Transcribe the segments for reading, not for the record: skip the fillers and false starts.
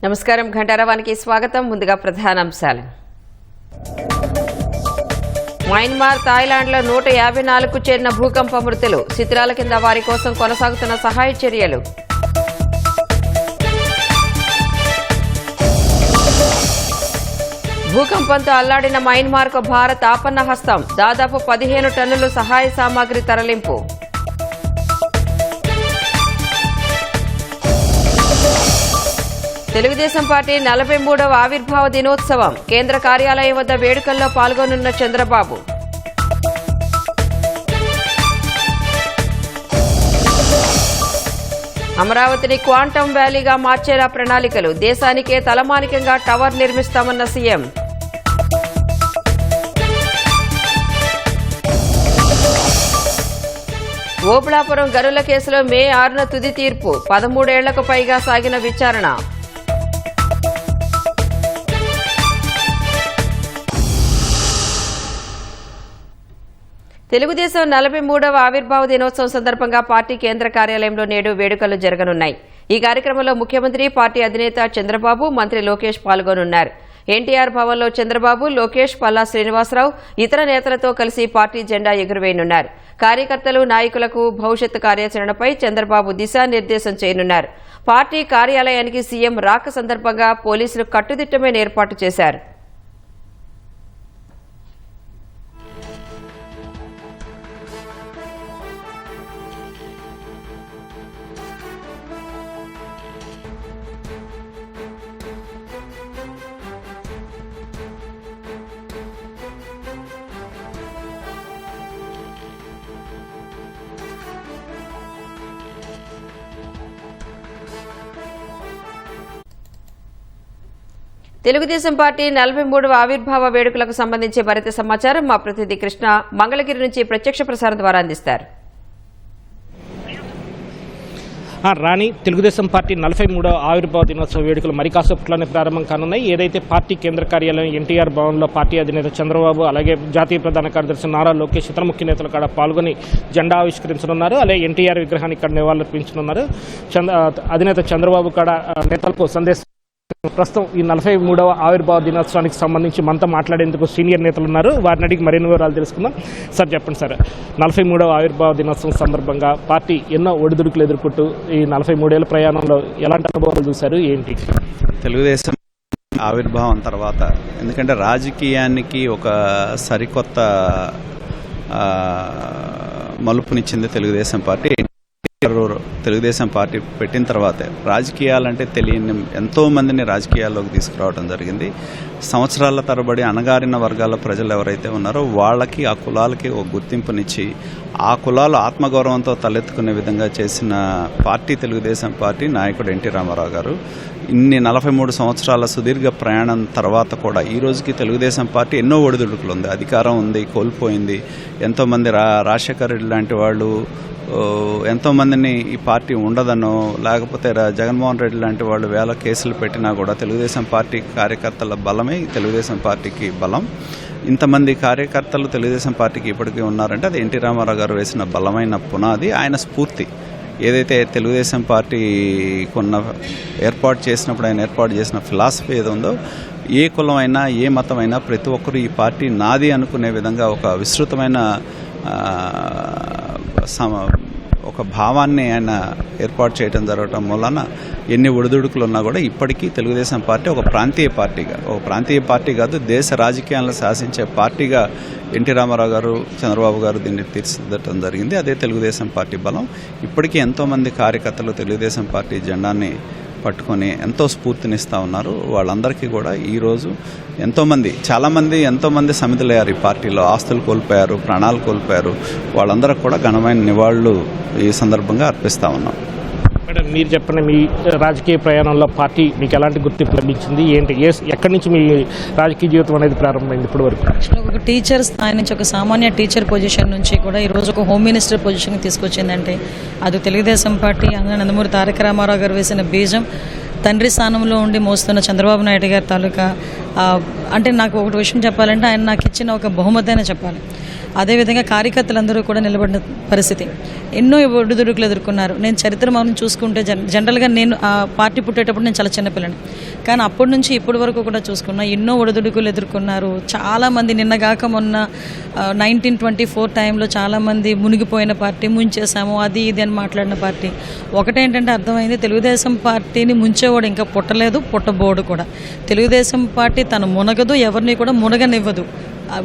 నమస్కారం. ఘంటారావానికి స్వాగతం. ముందుగా ప్రధానాంశాలు. మయన్మార్, థాయిలాండ్లో 154కు చేరిన భూకంప మృతులు. శిథిలాల కింద వారి కోసం కొనసాగుతున్న సహాయ చర్యలు. భూకంపంతో అల్లాడిన మయన్మార్కు భారత్ ఆపన్న హస్తం. దాదాపు 15 టన్నులు సహాయ సామాగ్రి తరలింపు. తెలుగుదేశం పార్టీ 43వ ఆవిర్భావ దినోత్సవం. కేంద్ర కార్యాలయం వద్ద వేడుకల్లో పాల్గొనున్న చంద్రబాబు. అమరావతిని క్వాంటమ్ వ్యాలీగా మార్చేలా ప్రణాళికలు. దేశానికే తలమానికంగా టవర్ నిర్మిస్తామన్న సీఎం. ఓబుళాపురం గనుల కేసులో మే 6న తుది తీర్పు. 13 ఏళ్లకు పైగా సాగిన విచారణ. తెలుగుదేశం 43వ ఆవిర్భావ దినోత్సవం సందర్భంగా పార్టీ కేంద్ర కార్యాలయంలో నేడు వేడుకలు జరగనున్నాయి. ఈ కార్యక్రమంలో ముఖ్యమంత్రి, పార్టీ అధినేత చంద్రబాబు, మంత్రి లోకేష్ పాల్గొనున్నారు. ఎన్టీఆర్ భవన్లో చంద్రబాబు, లోకేష్, పల్లా శ్రీనివాసరావు ఇతర నేతలతో కలిసి పార్టీ జెండా ఎగురవేయనున్నారు. కార్యకర్తలు, నాయకులకు భవిష్యత్తు కార్యాచరణపై చంద్రబాబు దిశానిర్దేశం చేయనున్నారు. పార్టీ కార్యాలయానికి సీఎం రాక సందర్భంగా పోలీసులు కట్టుదిట్టమైన ఏర్పాటు చేశారు. తెలుగుదేశం పార్టీ 43వ ఆవిర్భావ వేడుకలకు సంబంధించి మరింత సమాచారం మా ప్రతినిధి కృష్ణ మంగళగిరి నుంచి ప్రత్యక్ష ప్రసారం ద్వారా అందిస్తారు. రాణి, తెలుగుదేశం పార్టీ 43వ ఆవిర్భావ దినోత్సవ వేడుకలు మరి కాసేపట్లోనే ప్రారంభం కానున్నాయి. ఏదైతే పార్టీ కేంద్ర కార్యాలయం ఎన్టీఆర్ భవన్లో పార్టీ అధినేత చంద్రబాబు, అలాగే జాతీయ ప్రధాన కార్యదర్శి నారా లోకేష్, ఇతర ముఖ్య నేతలు కూడా పాల్గొని జెండా ఆవిష్కరించనున్నారు. అలాగే ఎన్టీఆర్ విగ్రహానికి ఇక్కడ నివాళులర్పించనున్నారు. అధినేత చంద్రబాబు కూడా నేతలకు సందేశం. ప్రస్తుతం ఈ 43వ ఆవిర్భావ దినోత్సవానికి సంబంధించి మనతో మాట్లాడేందుకు సీనియర్ నేతలు ఉన్నారు. వారిని అడిగి మరిన్ని వివరాలు తెలుసుకుందాం. సార్, చెప్పండి సార్, 43వ ఆవిర్భావ దినోత్సవం సందర్భంగా పార్టీ ఎన్నో ఒడిదుడుకులు ఎదుర్కొంటూ ఈ 43 ఏళ్ల ప్రయాణంలో ఎలాంటి అనుభవాలు చూశారు, ఏంటి? తెలుగుదేశం ఆవిర్భావం తర్వాత, ఎందుకంటే రాజకీయానికి ఒక సరికొత్త మలుపునిచ్చింది తెలుగుదేశం పార్టీ. తెలుగుదేశం పార్టీ పెట్టిన తర్వాతే రాజకీయాలంటే తెలియని ఎంతో మందిని రాజకీయాల్లోకి తీసుకురావడం జరిగింది. సంవత్సరాల తరబడి అణగారిన వర్గాల ప్రజలు ఎవరైతే ఉన్నారో వాళ్ళకి, ఆ కులాలకి ఒక గుర్తింపునిచ్చి ఆ కులాలు ఆత్మగౌరవంతో తలెత్తుకునే విధంగా చేసిన పార్టీ తెలుగుదేశం పార్టీ. నాయకుడు ఎన్టీ రామారావు గారు ఇన్ని 43 సంవత్సరాల సుదీర్ఘ ప్రయాణం తర్వాత కూడా ఈ రోజుకి తెలుగుదేశం పార్టీ ఎన్నో ఒడిదుడుకులు ఉంది. అధికారం ఉంది, కోల్పోయింది. ఎంతోమంది రాజశేఖర్ రెడ్డి లాంటి వాళ్ళు, ఎంతోమందిని ఈ పార్టీ ఉండదనో, లేకపోతే జగన్మోహన్ రెడ్డి లాంటి వాళ్ళు వేల కేసులు పెట్టినా కూడా తెలుగుదేశం పార్టీ కార్యకర్తల బలమే తెలుగుదేశం పార్టీకి బలం. ఇంతమంది కార్యకర్తలు తెలుగుదేశం పార్టీకి ఇప్పటికీ ఉన్నారంటే అది ఎన్టీ రామారావు గారు వేసిన బలమైన పునాది, ఆయన స్ఫూర్తి. ఏదైతే తెలుగుదేశం పార్టీ ఏర్పాటు చేసినప్పుడు ఆయన ఏర్పాటు చేసిన ఫిలాసఫీ ఏదో ఉందో, ఏ కులమైనా ఏ మతమైనా ప్రతి ఒక్కరు ఈ పార్టీ నాది అనుకునే విధంగా ఒక విస్తృతమైన ఒక భావాన్ని ఆయన ఏర్పాటు చేయడం జరగటం వలన ఎన్ని ఒడిదుడుకులు ఉన్నా కూడా ఇప్పటికీ తెలుగుదేశం పార్టీ ఒక ప్రాంతీయ పార్టీ కాదు, దేశ రాజకీయాలను శాసించే పార్టీగా ఎన్టీ రామారావు గారు, చంద్రబాబు గారు దీన్ని తీర్చిదిద్దటం జరిగింది. అదే తెలుగుదేశం పార్టీ బలం. ఇప్పటికీ ఎంతోమంది కార్యకర్తలు తెలుగుదేశం పార్టీ జెండాన్ని పట్టుకొని ఎంతో స్ఫూర్తినిస్తూ ఉన్నారు. వాళ్ళందరికీ కూడా ఈరోజు ఎంతోమంది సమిధులయ్యారు. ఈ పార్టీలో ఆస్తులు కోల్పోయారు, ప్రాణాలు కోల్పోయారు. వాళ్ళందరికీ కూడా ఘనమైన నివాళులు ఈ సందర్భంగా అర్పిస్తూ ఉన్నాం. మేడం, మీరు చెప్పండి, మీ రాజకీయ ప్రయాణంలో పార్టీ మీకు ఎలాంటి గుర్తింపు లభించింది, ఏంటి, ఎక్కడి నుంచి మీ రాజకీయ జీవితం అనేది ప్రారంభమైంది ఇప్పటి వరకు? ఒక టీచర్ స్థాయి నుంచి, ఒక సామాన్య టీచర్ పొజిషన్ నుంచి కూడా ఈరోజు ఒక హోమ్ మినిస్టర్ పొజిషన్కి తీసుకొచ్చిందంటే అది తెలుగుదేశం పార్టీ, నందమూరి తారక రామారావు గారు వేసిన బీజం. తండ్రి స్థానంలో ఉండి మోస్తున్న చంద్రబాబు నాయుడు గారి తాలూకా అంటే నాకు ఒకటి విషయం చెప్పాలంటే ఆయన నాకు ఇచ్చిన ఒక బహుమతి అయినా చెప్పాలి. అదేవిధంగా కార్యకర్తలందరూ కూడా నిలబడిన పరిస్థితి. ఎన్నో ఒడిదుడుకులు ఎదుర్కొన్నారు. నేను చరిత్ర మనం చూసుకుంటే జనరల్గా నేను పార్టీ పుట్టేటప్పుడు నేను చాలా చిన్నపిల్లని, కానీ అప్పటి నుంచి ఇప్పటి వరకు కూడా చూసుకున్నా ఎన్నో ఒడిదుడుకులు ఎదుర్కొన్నారు. చాలామంది నిన్నగాక మొన్న 1924 టైంలో చాలామంది మునిగిపోయిన పార్టీ, ముంచేసాము అది ఇది అని మాట్లాడిన పార్టీ. ఒకటేంటంటే అర్థమైంది, తెలుగుదేశం పార్టీని ముంచేవాడు ఇంకా పుట్టలేదు, పుట్టబోడు కూడా. తెలుగుదేశం పార్టీ తను మునగదు, ఎవరిని కూడా మునగనివ్వదు.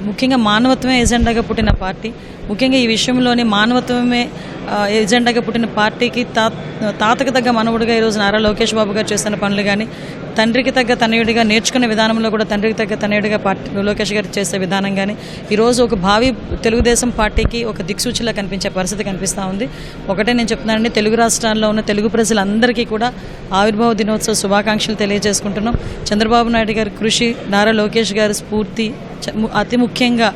ముఖ్యంగా మానవత్వమే ఎజెండాగా పుట్టిన పార్టీ. ముఖ్యంగా ఈ విషయంలోని మానవత్వమే ఎజెండాగా పుట్టిన పార్టీకి తాతకు తగ్గ మనవుడిగా ఈరోజు నారా లోకేష్ బాబు గారు చేస్తున్న పనులు కానీ, తండ్రికి తగ్గ తనయుడిగా నేర్చుకునే విధానంలో కూడా తండ్రికి తగ్గ తనయుడిగా లోకేష్ గారు చేసే విధానం కానీ ఈరోజు ఒక భావి తెలుగుదేశం పార్టీకి ఒక దిక్సూచిలా కనిపించే పరిస్థితి కనిపిస్తూ ఉంది. ఒకటే నేను చెప్తున్నానండి, తెలుగు రాష్ట్రాల్లో ఉన్న తెలుగు ప్రజలందరికీ కూడా ఆవిర్భావ దినోత్సవ శుభాకాంక్షలు తెలియజేసుకుంటున్నాం. చంద్రబాబు నాయుడు గారి కృషి, నారా లోకేష్ గారి స్ఫూర్తి, అతి ముఖ్యంగా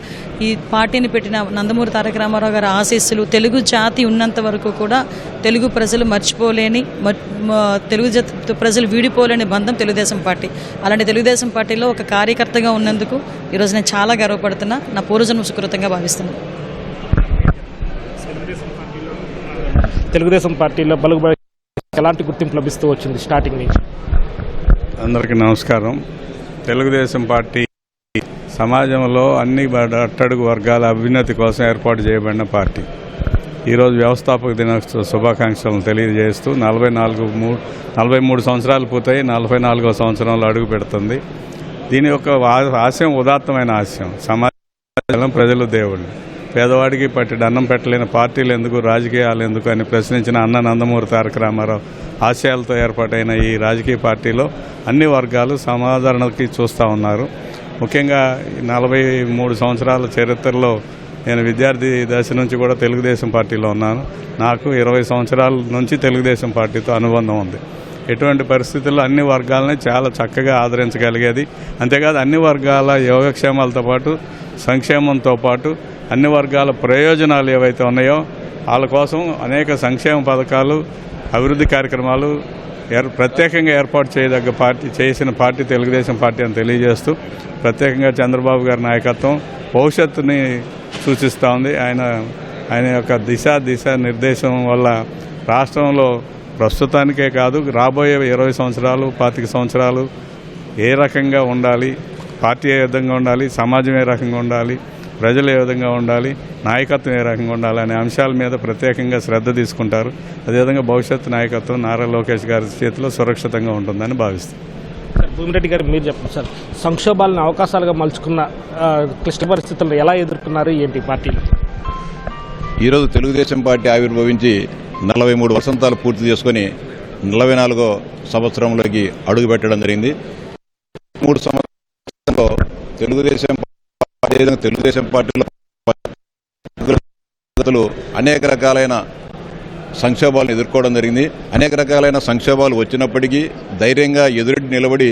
ఈ పార్టీని పెట్టిన నందమూరి తారక రామారావు గారి ఆశీస్సులు, తెలుగు జాతి ఉన్నంత వరకు కూడా తెలుగు ప్రజలు మర్చిపోలేని, తెలుగు ప్రజలు వీడిపోలేని బంధం తెలుగుదేశం పార్టీ. అలాంటి తెలుగుదేశం పార్టీలో ఒక కార్యకర్తగా ఉన్నందుకు ఈరోజు నేను చాలా గర్వపడుతున్నా, నా పూర్వజన్మ సుకృతంగా భావిస్తున్నాను. తెలుగుదేశం పార్టీలో బలుగుబడి ఎలాంటి గుర్తింపు లభిస్తూ వచ్చింది స్టార్టింగ్ నుంచి? అందరికీ నమస్కారం. తెలుగుదేశం పార్టీ సమాజంలో అన్ని అట్టడుగు వర్గాల అభ్యున్నతి కోసం ఏర్పాటు చేయబడిన పార్టీ. ఈరోజు వ్యవస్థాపక దినోత్సవ శుభాకాంక్షలను తెలియజేస్తూ 43 సంవత్సరాలు పూర్తయి 44వ సంవత్సరంలో అడుగు పెడుతుంది. దీని యొక్క ఆశయం ఉదాత్తమైన ఆశయం. సమాజం ప్రజలు దేవుళ్ళు. పేదవాడికి పట్టి అన్నం పెట్టలేని పార్టీలు ఎందుకు, రాజకీయాలు ఎందుకు అని ప్రశ్నించిన అన్న నందమూరి తారక రామారావు ఆశయాలతో ఏర్పాటైన ఈ రాజకీయ పార్టీలో అన్ని వర్గాలు సమాదరణకి చూస్తూ ఉన్నారు. ముఖ్యంగా 43 సంవత్సరాల చరిత్రలో నేను విద్యార్థి దశ నుంచి కూడా తెలుగుదేశం పార్టీలో ఉన్నాను. నాకు 20 సంవత్సరాల నుంచి తెలుగుదేశం పార్టీతో అనుబంధం ఉంది. ఎటువంటి పరిస్థితుల్లో అన్ని వర్గాలని చాలా చక్కగా ఆదరించగలిగేది. అంతేకాదు అన్ని వర్గాల యోగక్షేమాలతో పాటు సంక్షేమంతో పాటు అన్ని వర్గాల ప్రయోజనాలు ఏవైతే ఉన్నాయో వాళ్ళ కోసం అనేక సంక్షేమ పథకాలు, అభివృద్ధి కార్యక్రమాలు ప్రత్యేకంగా ఏర్పాటు చేయదగ్గ పార్టీ చేసిన పార్టీ తెలుగుదేశం పార్టీ అని తెలియజేస్తూ, ప్రత్యేకంగా చంద్రబాబు గారి నాయకత్వం భవిష్యత్తుని సూచిస్తూ ఉంది. ఆయన యొక్క దిశ నిర్దేశం వల్ల రాష్ట్రంలో ప్రస్తుతానికే కాదు రాబోయే 20 సంవత్సరాలు 25 సంవత్సరాలు ఏ రకంగా ఉండాలి, పార్టీ ఏ విధంగా ఉండాలి, సమాజం ఏ రకంగా ఉండాలి, ప్రజలు ఏ విధంగా ఉండాలి, నాయకత్వం ఏ రకంగా ఉండాలి అనే అంశాల మీద ప్రత్యేకంగా శ్రద్ధ తీసుకుంటారు. అదేవిధంగా భవిష్యత్తు నాయకత్వం నారా లోకేష్ గారి చేతిలో సురక్షితంగా ఉంటుందని భావిస్తారు. భూమిరెడ్డి గారు మీరు చెప్పండి సార్, సంక్షోభాలను అవకాశాలుగా మలుచుకున్న క్లిష్ట పరిస్థితులను ఎలా ఎదుర్కొన్నారు ఏంటి పార్టీలు? ఈరోజు తెలుగుదేశం పార్టీ ఆవిర్భవించి 43 వసంతాలు పూర్తి చేసుకుని 44వ సంవత్సరంలోకి అడుగు పెట్టడం జరిగింది. 3 సంవత్సరాల్లో తెలుగుదేశం పార్టీలో అనేక రకాలైన సంక్షోభాలను ఎదుర్కోవడం జరిగింది. అనేక రకాలైన సంక్షోభాలు వచ్చినప్పటికీ ధైర్యంగా ఎదురెడ్డి నిలబడి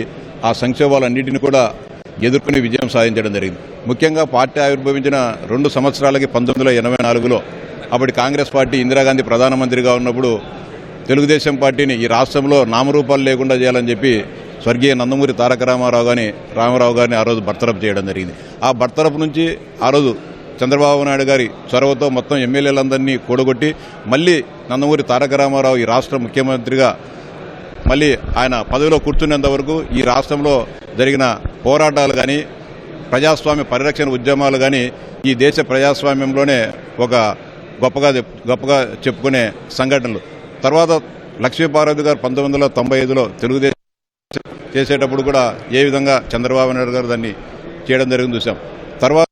ఆ సంక్షోభాలన్నింటినీ కూడా ఎదుర్కొని విజయం సాధించడం జరిగింది. ముఖ్యంగా పార్టీ ఆవిర్భవించిన 2 సంవత్సరాలకి 1984లో అప్పటి కాంగ్రెస్ పార్టీ ఇందిరాగాంధీ ప్రధానమంత్రిగా ఉన్నప్పుడు తెలుగుదేశం పార్టీని ఈ రాష్ట్రంలో నామరూపాలు లేకుండా చేయాలని చెప్పి స్వర్గీయ నందమూరి తారక రామారావు గారిని ఆ రోజు బర్తరఫ్ చేయడం జరిగింది. ఆ బర్తరఫ్ నుంచి ఆ రోజు చంద్రబాబు నాయుడు గారి చొరవతో మొత్తం ఎమ్మెల్యేలందరినీ కూడగొట్టి మళ్ళీ నందమూరి తారక రామారావు ఈ రాష్ట్ర ముఖ్యమంత్రిగా మళ్ళీ ఆయన పదవిలో కూర్చునేంత వరకు ఈ రాష్ట్రంలో జరిగిన పోరాటాలు కానీ, ప్రజాస్వామ్య పరిరక్షణ ఉద్యమాలు కానీ ఈ దేశ ప్రజాస్వామ్యంలోనే ఒక గొప్పగా చెప్పుకునే సంఘటనలు. తర్వాత లక్ష్మీపార్వతి గారు 1995లో తెలుగుదేశం చేసేటప్పుడు కూడా ఏ విధంగా చంద్రబాబు నాయుడు గారు దాన్ని చేయడం జరిగింది చూసాం. తర్వాత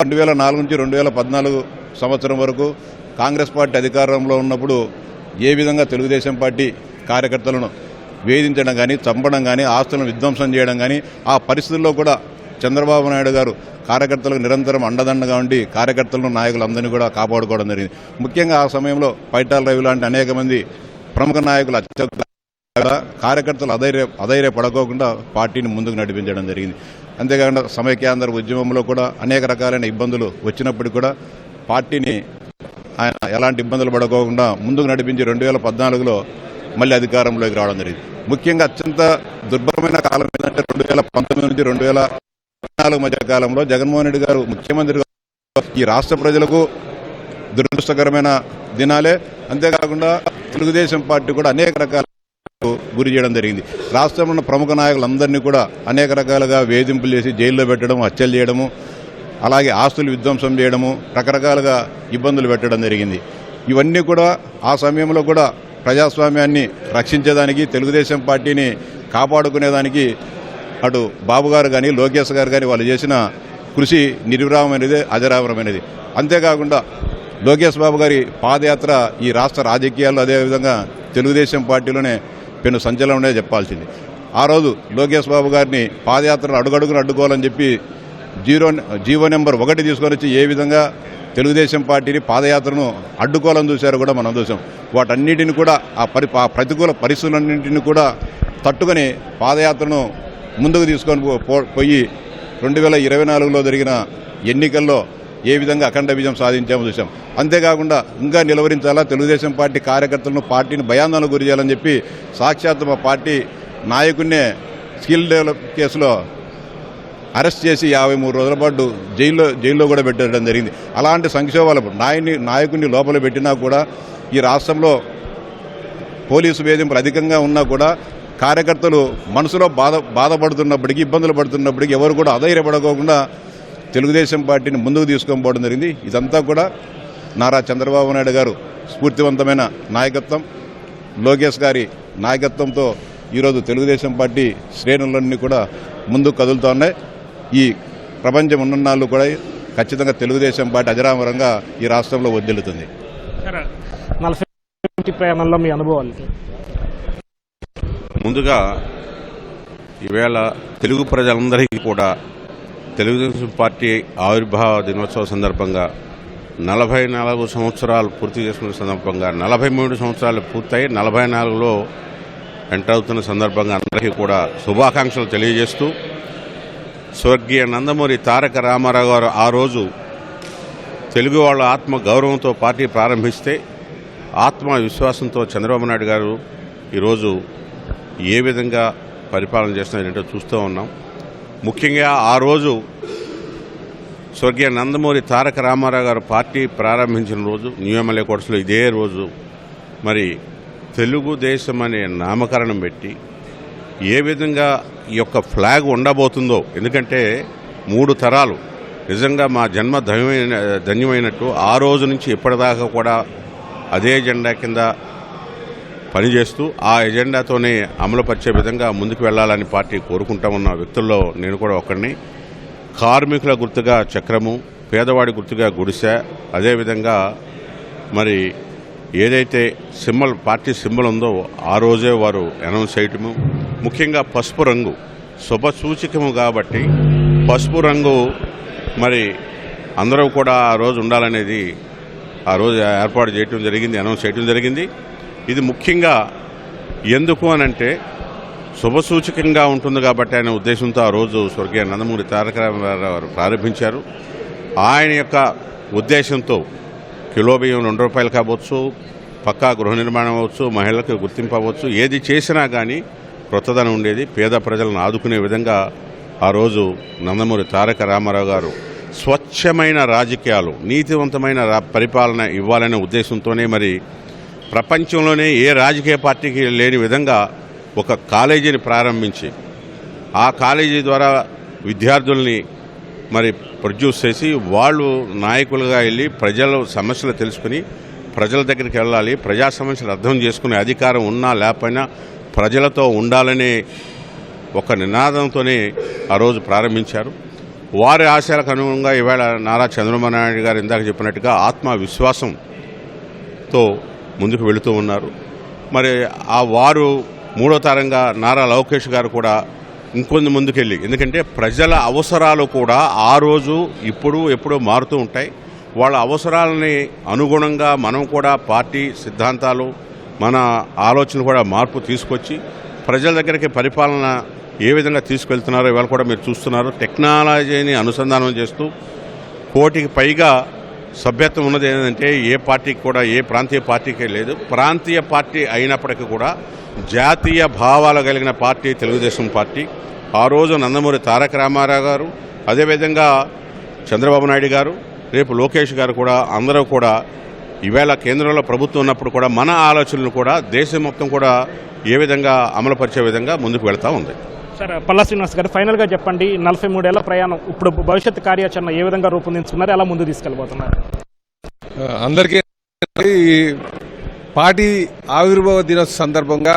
2004 నుంచి 2014 సంవత్సరం వరకు కాంగ్రెస్ పార్టీ అధికారంలో ఉన్నప్పుడు ఏ విధంగా తెలుగుదేశం పార్టీ కార్యకర్తలను వేధించడం కానీ, చంపడం కానీ, ఆస్తులను విధ్వంసం చేయడం కానీ, ఆ పరిస్థితుల్లో కూడా చంద్రబాబు నాయుడు గారు కార్యకర్తలకు నిరంతరం అండదండగా ఉండి కార్యకర్తలను, నాయకులందరినీ కూడా కాపాడుకోవడం జరిగింది. ముఖ్యంగా ఆ సమయంలో పైటాల రవి లాంటి అనేక మంది ప్రముఖ నాయకులు కార్యకర్తలు అధైర్యపడకోకుండా పార్టీని ముందుకు నడిపించడం జరిగింది. అంతేకాకుండా సమైక్యాంధ్ర ఉద్యమంలో కూడా అనేక రకాలైన ఇబ్బందులు వచ్చినప్పటికీ కూడా పార్టీని ఆయన ఎలాంటి ఇబ్బందులు పడుకోకుండా ముందుకు నడిపించి 2014లో మళ్ళీ అధికారంలోకి రావడం జరిగింది. ముఖ్యంగా అత్యంత దుర్భరమైన కాలం ఏంటంటే 2019 నుంచి 2014 మధ్య కాలంలో జగన్మోహన్ రెడ్డి గారు ముఖ్యమంత్రిగా ఈ రాష్ట్ర ప్రజలకు దురదృష్టకరమైన దినాలే. అంతేకాకుండా తెలుగుదేశం పార్టీ కూడా అనేక రకాల గురి చేయడం జరిగింది. రాష్ట్రంలో ఉన్న ప్రముఖ నాయకులందరినీ కూడా అనేక రకాలుగా వేధింపులు చేసి జైల్లో పెట్టడం, హత్యలు చేయడము, అలాగే ఆస్తులు విధ్వంసం చేయడము, రకరకాలుగా ఇబ్బందులు పెట్టడం జరిగింది. ఇవన్నీ కూడా ఆ సమయంలో కూడా ప్రజాస్వామ్యాన్ని రక్షించేదానికి, తెలుగుదేశం పార్టీని కాపాడుకునేదానికి అటు బాబు గారు కానీ లోకేష్ గారు కానీ వాళ్ళు చేసిన కృషి నిర్విరామమైనది, అజరామరమైనది. అంతేకాకుండా లోకేష్ బాబు గారి పాదయాత్ర ఈ రాష్ట్ర రాజకీయాల్లో అదేవిధంగా తెలుగుదేశం పార్టీలోనే పెను సంచలనమే చెప్పాల్సింది. ఆ రోజు లోకేష్ బాబు గారిని పాదయాత్రను అడుగడుగును అడ్డుకోవాలని చెప్పి జీవో నెంబర్ 1 తీసుకొని వచ్చి ఏ విధంగా తెలుగుదేశం పార్టీని పాదయాత్రను అడ్డుకోవాలని చూశారో కూడా మనం చూసాం. వాటన్నిటిని కూడా ఆ ప్రతికూల పరిస్థితులన్నింటినీ కూడా తట్టుకొని పాదయాత్రను ముందుకు తీసుకొని పోయి 2024లో జరిగిన ఎన్నికల్లో ఏ విధంగా అఖండ విజయం సాధించామో చూసాం. అంతేకాకుండా ఇంకా నిలవరించాలా, తెలుగుదేశం పార్టీ కార్యకర్తలను, పార్టీని భయాందోళనకు గురి చేయాలని చెప్పి సాక్షాత్ మా పార్టీ నాయకున్నే స్కిల్ డెవలప్ కేసులో అరెస్ట్ చేసి 53 రోజుల పాటు జైల్లో కూడా పెట్టడం జరిగింది. అలాంటి సంక్షోభాలు నాయకుడిని లోపల పెట్టినా కూడా ఈ రాష్ట్రంలో పోలీసు వేధింపులు అధికంగా ఉన్నా కూడా కార్యకర్తలు మనసులో బాధపడుతున్నప్పటికీ, ఇబ్బందులు పడుతున్నప్పటికీ ఎవరు కూడా అధైర్యపడకోకుండా తెలుగుదేశం పార్టీని ముందుకు తీసుకొని పోవడం జరిగింది. ఇదంతా కూడా నారా చంద్రబాబు నాయుడు గారు స్ఫూర్తివంతమైన నాయకత్వం, లోకేష్ గారి నాయకత్వంతో ఈరోజు తెలుగుదేశం పార్టీ శ్రేణులన్నీ కూడా ముందుకు కదులుతూ ఉన్నాయి. ఈ ప్రపంచం ఉన్ననాళ్ళు కూడా ఖచ్చితంగా తెలుగుదేశం పార్టీ అజరామరంగా ఈ రాష్ట్రంలో వర్ధిల్లుతుంది. 40 ప్రయాణంలో మీ అనుభవాలు? ముందుగా ఈవేళ తెలుగు ప్రజలందరికీ కూడా తెలుగుదేశం పార్టీ ఆవిర్భావ దినోత్సవ సందర్భంగా 44 సంవత్సరాలు పూర్తి చేసుకున్న సందర్భంగా 43 సంవత్సరాలు పూర్తయి 44లో ఎంటర్ అవుతున్న సందర్భంగా అందరికీ కూడా శుభాకాంక్షలు తెలియజేస్తూ, స్వర్గీయ నందమూరి తారక రామారావు గారు ఆ రోజు తెలుగు వాళ్ళ ఆత్మ గౌరవంతో పార్టీ ప్రారంభిస్తే ఆత్మవిశ్వాసంతో చంద్రబాబు నాయుడు గారు ఈరోజు ఏ విధంగా పరిపాలన చేస్తున్నారంటే చూస్తూ ఉన్నాం. ముఖ్యంగా ఆ రోజు స్వర్గీయ నందమూరి తారక రామారావు గారు పార్టీ ప్రారంభించిన రోజు న్యూ ఎమ్మెల్యే కోర్సులో ఇదే రోజు మరి తెలుగుదేశం అనే నామకరణం పెట్టి ఏ విధంగా ఈ యొక్క ఫ్లాగ్ ఉండబోతుందో, ఎందుకంటే 3 తరాలు నిజంగా మా జన్మ ధన్యమైనట్టు ఆ రోజు నుంచి ఇప్పటిదాకా కూడా అదే ఎజెండా కింద పనిచేస్తూ ఆ ఎజెండాతోనే అమలుపరిచే విధంగా ముందుకు వెళ్లాలని పార్టీ కోరుకుంటా ఉన్న వ్యక్తుల్లో నేను కూడా ఒకరిని. కార్మికుల గుర్తుగా చక్రము, పేదవాడి గుర్తుగా గుడిసె, అదేవిధంగా మరి ఏదైతే పార్టీ సింబల్ ఉందో ఆ రోజే వారు అనౌన్స్ చేయటము, ముఖ్యంగా పసుపు రంగు శుభసూచకము కాబట్టి పసుపు రంగు మరి అందరూ కూడా ఆ రోజు ఉండాలనేది ఆ రోజు ఏర్పాటు చేయటం జరిగింది, అనౌన్స్ చేయటం జరిగింది. ఇది ముఖ్యంగా ఎందుకు అనంటే శుభసూచకంగా ఉంటుంది కాబట్టి ఆయన ఉద్దేశంతో ఆ రోజు స్వర్గీయ నందమూరి తారక రామారావు గారు ప్రారంభించారు. ఆయన యొక్క ఉద్దేశంతో కిలో బియ్యం ₹2 కావచ్చు, పక్కా గృహ నిర్మాణం అవ్వచ్చు, మహిళలకు గుర్తింపు అవ్వచ్చు, ఏది చేసినా కానీ క్రొత్తదనం ఉండేది. పేద ప్రజలను ఆదుకునే విధంగా ఆ రోజు నందమూరి తారక రామారావు గారు స్వచ్ఛమైన రాజకీయాలు, నీతివంతమైన పరిపాలన ఇవ్వాలనే ఉద్దేశంతోనే మరి ప్రపంచంలోనే ఏ రాజకీయ పార్టీకి లేని విధంగా ఒక కాలేజీని ప్రారంభించి ఆ కాలేజీ ద్వారా విద్యార్థుల్ని మరి ప్రొడ్యూస్ చేసి వాళ్ళు నాయకులుగా వెళ్ళి ప్రజల సమస్యలు తెలుసుకుని ప్రజల దగ్గరికి వెళ్ళాలి, ప్రజా సమస్యలు అర్థం చేసుకునే అధికారం ఉన్నా లేకపోయినా ప్రజలతో ఉండాలనే ఒక నినాదంతోనే ఆ రోజు ప్రారంభించారు. వారి ఆశయాలకు అనుగుణంగా ఈవేళ నారా చంద్రబాబు నాయుడు గారు ఇందాక చెప్పినట్టుగా ఆత్మవిశ్వాసంతో ముందుకు వెళుతూ ఉన్నారు. మరి ఆ వారు 3వ తరంగా నారా లోకేష్ గారు కూడా ఇంకొంత ముందుకెళ్ళి, ఎందుకంటే ప్రజల అవసరాలు కూడా ఆ రోజు ఇప్పుడు ఎప్పుడూ మారుతూ ఉంటాయి. వాళ్ళ అవసరాలని అనుగుణంగా మనం కూడా పార్టీ సిద్ధాంతాలు, మన ఆలోచన కూడా మార్పు తీసుకొచ్చి ప్రజల దగ్గరికి పరిపాలన ఏ విధంగా తీసుకెళ్తున్నారో ఇవాళ కూడా మీరు చూస్తున్నారు. టెక్నాలజీని అనుసంధానం చేస్తూ 1 కోటికి పైగా సభ్యత్వం ఉన్నది ఏంటంటే ఏ పార్టీకి కూడా, ఏ ప్రాంతీయ పార్టీకే లేదు. ప్రాంతీయ పార్టీ అయినప్పటికీ కూడా జాతీయ భావాలు కలిగిన పార్టీ తెలుగుదేశం పార్టీ. ఆ రోజు నందమూరి తారక రామారావు గారు, అదేవిధంగా చంద్రబాబు నాయుడు గారు, రేపు లోకేష్ గారు కూడా అందరూ కూడా ఈవేళ కేంద్రంలో ప్రభుత్వం ఉన్నప్పుడు కూడా మన ఆలోచనలు కూడా దేశం మొత్తం కూడా ఏ విధంగా అమలుపరిచే విధంగా ముందుకు వెళ్తూ ఉంది. సార్, పల్లా శ్రీనివాస్ గారు, ఫైనల్గా చెప్పండి, 43 ఏళ్ల ప్రయాణం ఇప్పుడు భవిష్యత్ కార్యాచరణ ఏ విధంగా రూపొందించుకున్నారు, ఎలా ముందు తీసుకెళ్ళిపోతున్నారు? అందరికీ పార్టీ ఆవిర్భావ దినోత్సవ సందర్భంగా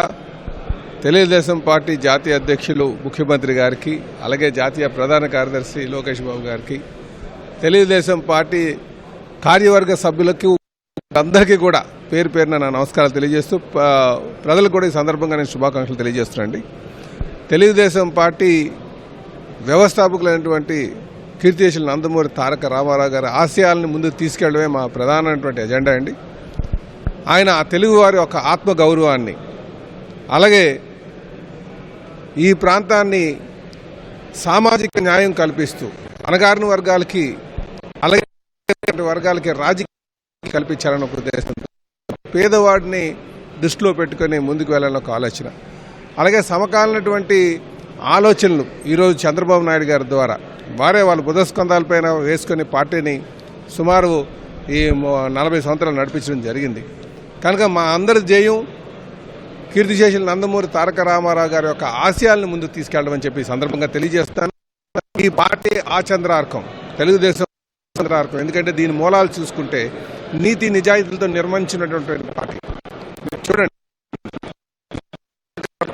తెలుగుదేశం పార్టీ జాతీయ అధ్యక్షులు ముఖ్యమంత్రి గారికి, అలాగే జాతీయ ప్రధాన కార్యదర్శి లోకేష్ బాబు గారికి, తెలుగుదేశం పార్టీ కార్యవర్గ సభ్యులకి అందరికీ కూడా పేరు పేరున నా నమస్కారాలు తెలియజేస్తూ ప్రజలకు కూడా ఈ సందర్భంగా నేను శుభాకాంక్షలు తెలియజేస్తున్నానండి. తెలుగుదేశం పార్టీ వ్యవస్థాపకులైనటువంటి కీర్తిశేషులు నందమూరి తారక రామారావు గారి ఆశయాలను ముందుకు తీసుకెళ్లడమే మా ప్రధానమైనటువంటి ఎజెండా అండి. ఆయన తెలుగువారి యొక్క ఆత్మగౌరవాన్ని, అలాగే ఈ ప్రాంతాన్ని సామాజిక న్యాయం కల్పిస్తూ అణగారిన వర్గాలకి, అలాగే వర్గాలకి రాజకీయ కల్పించాలని ఒక ఉద్దేశం, పేదవాడిని దృష్టిలో పెట్టుకుని ముందుకు వెళ్ళాలని ఒక ఆలోచన, అలాగే సమకాలీనటువంటి ఆలోచనలు ఈరోజు చంద్రబాబు నాయుడు గారి ద్వారా వారే వాళ్ళ బుధస్కంధాలపైన వేసుకుని పార్టీని సుమారు ఈ 40 సంవత్సరాలు నడిపించడం జరిగింది. కనుక మా అందరి ధ్యేయం కీర్తిశేషులు నందమూరి తారక రామారావు గారి యొక్క ఆశయాలను ముందుకు తీసుకెళ్లమని చెప్పి సందర్భంగా తెలియజేస్తాను. ఈ పార్టీ ఆచంద్రార్కం, తెలుగుదేశం ఆచంద్రార్కం. ఎందుకంటే దీని మూలాలు చూసుకుంటే నీతి నిజాయితీలతో నిర్మించినటువంటి పార్టీ. చూడండి,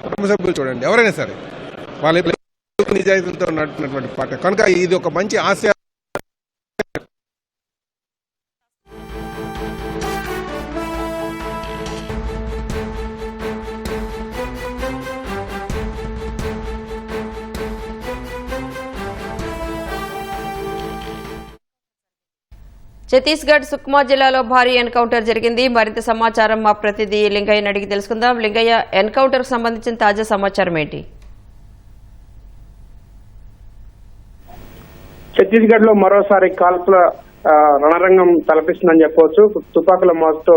కుటుంబ సభ్యులు చూడండి, ఎవరైనా సరే వాళ్ళ నిజాయితీలతో నడిపినటువంటి పార్టీ. కనుక ఇది ఒక మంచి ఆశయ. ఛత్తీస్గఢ్ సుక్మా జిల్లాలో భారీ ఎన్కౌంటర్ జరిగింది. మరింత సమాచారం మా ప్రతినిధి లింగయ్యని అడిగి తెలుసుకుందాం. లింగయ్య, ఎన్కౌంటర్ కు సంబంధించిన తాజా సమాచారం ఏంటి? ఛత్తీస్గఢ్ లో మరోసారి కాల్పుల రణరంగం తలపిస్తుందని చెప్పవచ్చు. తుపాకుల మోతతో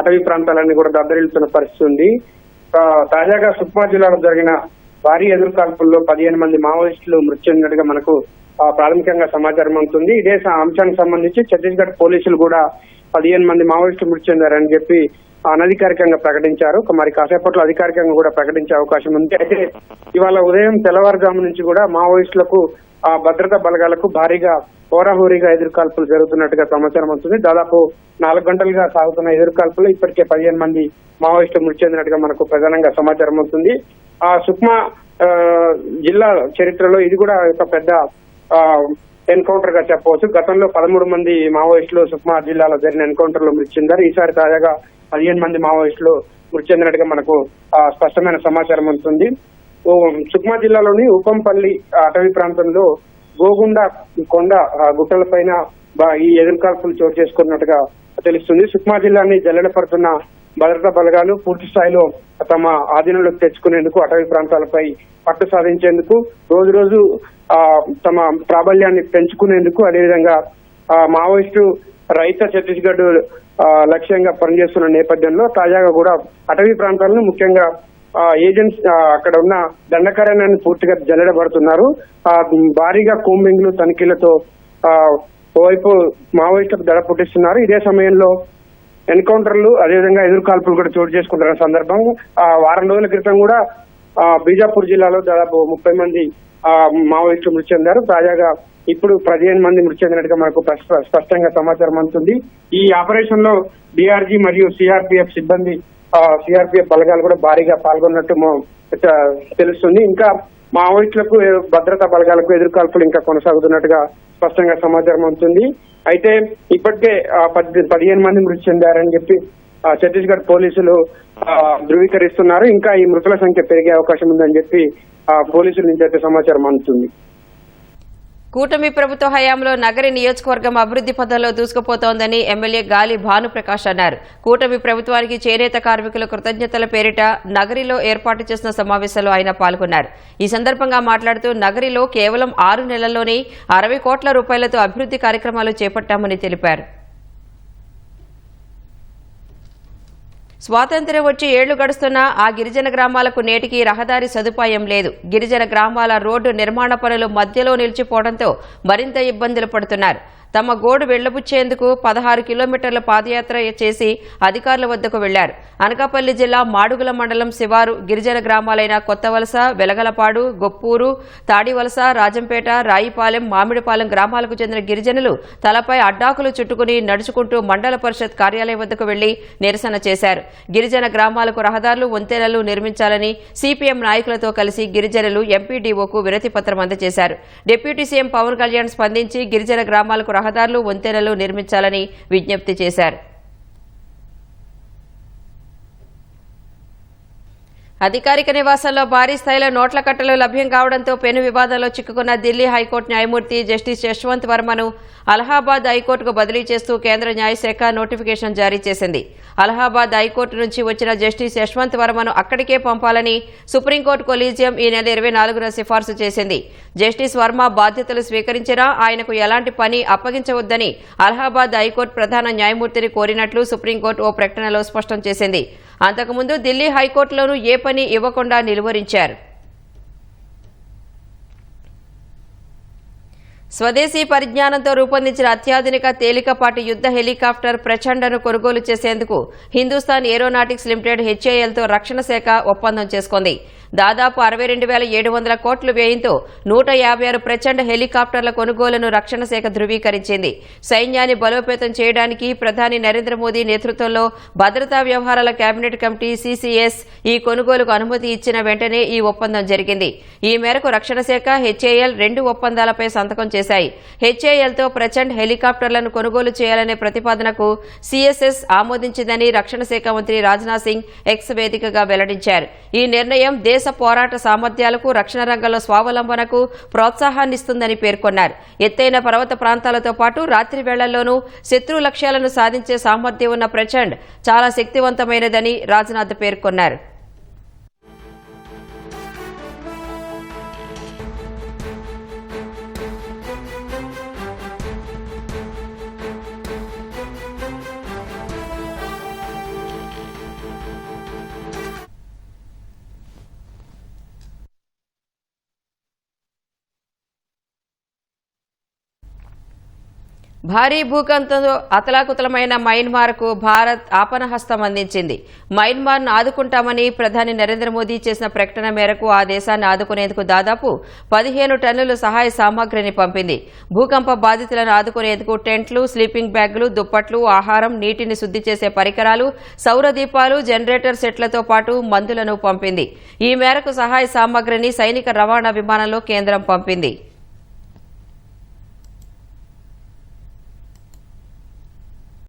అటవీ ప్రాంతాలన్నీ కూడా దద్దరిల్లుతున్న పరిస్థితి ఉంది. తాజాగా సుక్మా జిల్లాలో జరిగిన భారీ ఎదురు కాల్పుల్లో 15 మంది మావోయిస్టులు మృతి చెందినట్టుగా మనకు ప్రాథమికంగా సమాచారం అందుతుంది. ఇదే అంశానికి సంబంధించి ఛత్తీస్గఢ్ పోలీసులు కూడా 15 మంది మావోయిస్టులు మృతి చెందారని చెప్పి అనధికారికంగా ప్రకటించారు. మరి కాసేపట్లో అధికారికంగా కూడా ప్రకటించే అవకాశం ఉంది. అయితే ఇవాళ ఉదయం తెల్లవారుజాము నుంచి కూడా మావోయిస్టులకు భద్రతా బలగాలకు భారీగా హోరాహోరీగా ఎదురుకాల్పులు జరుగుతున్నట్టుగా సమాచారం అవుతుంది. దాదాపు 4 గంటలుగా సాగుతున్న ఎదురుకాల్పులు ఇప్పటికే 15 మంది మావోయిస్టులు మృతి చెందినట్టుగా మనకు ప్రధానంగా సమాచారం అవుతుంది. ఆ సుక్మా జిల్లా చరిత్రలో ఇది కూడా ఒక పెద్ద ఎన్కౌంటర్ గా చెప్పవచ్చు. గతంలో 13 మంది మావోయిస్టులు సుక్మా జిల్లాలో జరిగిన ఎన్కౌంటర్ లో మృతి చెందారు. ఈసారి తాజాగా 15 మంది మావోయిస్టులు మృతి చెందినట్టుగా మనకు స్పష్టమైన సమాచారం ఉంటుంది. సుక్మా జిల్లాలోని ఉప్పంపల్లి అటవీ ప్రాంతంలో గోగుండ కొండ గుట్టలపైన ఈ ఎదురుకాల్పులు చోటు చేసుకున్నట్టుగా తెలుస్తుంది. సుక్మా జిల్లాని జల్లెడపడుతున్న భద్రతా బలగాలు పూర్తి స్థాయిలో తమ ఆధీనంలోకి తెచ్చుకునేందుకు, అటవీ ప్రాంతాలపై పట్టు సాధించేందుకు, రోజు రోజు తమ ప్రాబల్యాన్ని పెంచుకునేందుకు, అదేవిధంగా మావోయిస్టు రైత ఛత్తీస్గఢ్ లక్ష్యంగా పనిచేస్తున్న నేపథ్యంలో తాజాగా కూడా అటవీ ప్రాంతాలను, ముఖ్యంగా ఏజెంట్స్ అక్కడ ఉన్న దండకారణ్యాన్ని పూర్తిగా జల్లెడబడుతున్నారు. భారీగా కూంబింగ్లు, తనిఖీలతో ఓవైపు మావోయిస్టులకు దడ పుట్టిస్తున్నారు. ఇదే సమయంలో ఎన్కౌంటర్లు, అదేవిధంగా ఎదురుకాల్పులు కూడా చోటు చేసుకుంటున్న సందర్భం. వారం రోజుల క్రితం కూడా బీజాపూర్ జిల్లాలో దాదాపు 30 మంది మావోయిస్టులు మృతి చెందారు. తాజాగా ఇప్పుడు 15 మంది మృతి చెందినట్టుగా మనకు స్పష్టంగా సమాచారం అందుతుంది. ఈ ఆపరేషన్ లో డిఆర్జీ మరియు సిఆర్పిఎఫ్ సిబ్బంది, సిఆర్పిఎఫ్ బలగాలు కూడా భారీగా పాల్గొన్నట్టు తెలుస్తుంది. ఇంకా మావోయిస్టులకు, భద్రతా బలగాలకు ఎదురుకాల్పులు ఇంకా కొనసాగుతున్నట్టుగా స్పష్టంగా సమాచారం అవుతుంది. అయితే ఇప్పటికే 15 మంది మృతి చెందారని చెప్పి ఛత్తీస్గఢ్ పోలీసులు ధృవీకరిస్తున్నారు. ఇంకా ఈ మృతుల సంఖ్య పెరిగే అవకాశం ఉందని చెప్పి పోలీసుల నుంచి అయితే సమాచారం అందుతుంది. కూటమి ప్రభుత్వ హయాంలో నగరి నియోజకవర్గం అభివృద్ధి పథంలో దూసుకుపోతోందని ఎమ్మెల్యే గాలి భానుప్రకాష్ అన్నారు. కూటమి ప్రభుత్వానికి చేనేత కార్మికుల కృతజ్ఞతల పేరిట నగరిలో ఏర్పాటు చేసిన సమావేశంలో ఆయన పాల్గొన్నారు. ఈ సందర్భంగా మాట్లాడుతూ నగరిలో కేవలం 6 నెలల్లోనే 60 కోట్ల రూపాయలతో అభివృద్ధి కార్యక్రమాలు చేపట్టామని తెలిపారు. స్వాతంత్ర్యం వచ్చి 7 ఏళ్లు గడుస్తున్నా ఆ గిరిజన గ్రామాలకు నేటికి రహదారి సదుపాయం లేదు. గిరిజన గ్రామాల రోడ్డు నిర్మాణ పనులు మధ్యలో నిలిచిపోవడంతో మరింత ఇబ్బందులు పడుతున్నారు. తమ గోడు వెళ్లబుచ్చేందుకు 16 కిలోమీటర్ల పాదయాత్ర చేసి అధికారుల వద్దకు వెళ్లారు. అనకాపల్లి జిల్లా మాడుగుల మండలం శివారు గిరిజన గ్రామాలైన కొత్తవలస, వెలగలపాడు, గొప్పూరు, తాడివలస, రాజంపేట, రాయిపాలెం, మామిడిపాలెం గ్రామాలకు చెందిన గిరిజనులు తలపై అడ్డాకులు చుట్టుకుని నడుచుకుంటూ మండల పరిషత్ కార్యాలయం వద్దకు వెళ్లి నిరసన చేశారు. గిరిజన గ్రామాలకు రహదారులు, వంతెనలు నిర్మించాలని సిపిఎం నాయకులతో కలిసి గిరిజనులు ఎంపీడీఓకు వినతి పత్రం అందజేశారు. డిప్యూటీ సీఎం పవన్ కళ్యాణ్ స్పందించి గిరిజన గ్రామాలకు రహదారులు, వంతెనలు నిర్మించాలని విజ్ఞప్తి చేశారు. అధికారిక నివాసాల్లో భారీ స్థాయిలో నోట్ల కట్టలు లభ్యం కావడంతో పెను వివాదంలో చిక్కుకున్న ఢిల్లీ హైకోర్టు న్యాయమూర్తి జస్టిస్ యశ్వంత్ వర్మను అలహాబాద్ హైకోర్టుకు బదిలీ చేస్తూ కేంద్ర న్యాయశాఖ నోటిఫికేషన్ జారీ చేసింది. అలహాబాద్ హైకోర్టు నుంచి వచ్చిన జస్టిస్ యశ్వంత్ వర్మను అక్కడికే పంపాలని సుప్రీంకోర్టు కొలీజియం ఈ నెల 24న సిఫార్సు చేసింది. జస్టిస్ వర్మ బాధ్యతలు స్వీకరించినా ఆయనకు ఎలాంటి పని అప్పగించవద్దని అలహాబాద్ హైకోర్టు ప్రధాన న్యాయమూర్తిని కోరినట్లు సుప్రీంకోర్టు ఓ ప్రకటనలో స్పష్టం చేసింది. అంతకుముందు ఢిల్లీ హైకోర్టులోనూ ఏ పని ఇవ్వకుండా నిలువరించారు. స్వదేశీ పరిజ్ఞానంతో రూపొందించిన అత్యాధునిక తేలికపాటి యుద్ధ హెలికాప్టర్ ప్రచండను కొనుగోలు చేసేందుకు హిందుస్థాన్ ఏరోనాటిక్స్ లిమిటెడ్ హెచ్ఏఎల్తో రక్షణ శాఖ ఒప్పందం చేసుకుంది. దాదాపు 62,700 కోట్ల వ్యయంతో 156 ప్రచండ హెలికాప్టర్ల కొనుగోలును రక్షణ శాఖ ధృవీకరించింది. సైన్యాన్ని బలోపేతం చేయడానికి ప్రధాని నరేంద్ర మోదీ నేతృత్వంలో భద్రతా వ్యవహారాల కేబినెట్ కమిటీ సిసిఎస్ ఈ కొనుగోలుకు అనుమతి ఇచ్చిన వెంటనే ఈ ఒప్పందం జరిగింది. ఈ మేరకు రక్షణ శాఖ, హెచ్ఏఎల్ 2 ఒప్పందాలపై సంతకం చేశాయి. హెచ్ఏఎల్తో ప్రచండ్ హెలికాప్టర్లను కొనుగోలు చేయాలనే ప్రతిపాదనకు సిఎస్ఎస్ ఆమోదించిందని రక్షణ శాఖ మంత్రి రాజ్నాథ్ సింగ్ ఎక్స్ వేదికగా వెల్లడించారు. ఈ నిర్ణయం దేశ పోరాట సామర్థ్యాలకు, రక్షణ రంగంలో స్వావలంబనకు ప్రోత్సాహాన్నిస్తుందని పేర్కొన్నారు. ఎత్తైన పర్వత ప్రాంతాలతో పాటు రాత్రి వేళల్లోనూ శత్రు లక్ష్యాలను సాధించే సామర్థ్యం ఉన్న ప్రచండ్ చాలా శక్తివంతమైనదని రాజ్నాథ్ పేర్కొన్నారు. భారీ భూకంపంతో అతలాకుతలమైన మయన్మార్కు భారత్ ఆపన్నహస్తం అందించింది. మయన్మార్ను ఆదుకుంటామని ప్రధాని నరేంద్ర మోదీ చేసిన ప్రకటన మేరకు ఆ దేశాన్ని ఆదుకునేందుకు దాదాపు 15 టన్నుల సహాయ సామాగ్రిని పంపింది. భూకంప బాధితులను ఆదుకునేందుకు టెంట్లు, స్లీపింగ్ బ్యాగులు, దుప్పట్లు, ఆహారం, నీటిని శుద్ధి చేసే పరికరాలు, సౌర దీపాలు, జనరేటర్ సెట్లతో పాటు మందులను పంపింది. ఈ మేరకు సహాయ సామాగ్రిని సైనిక రవాణా విమానంలో కేంద్రం పంపింది.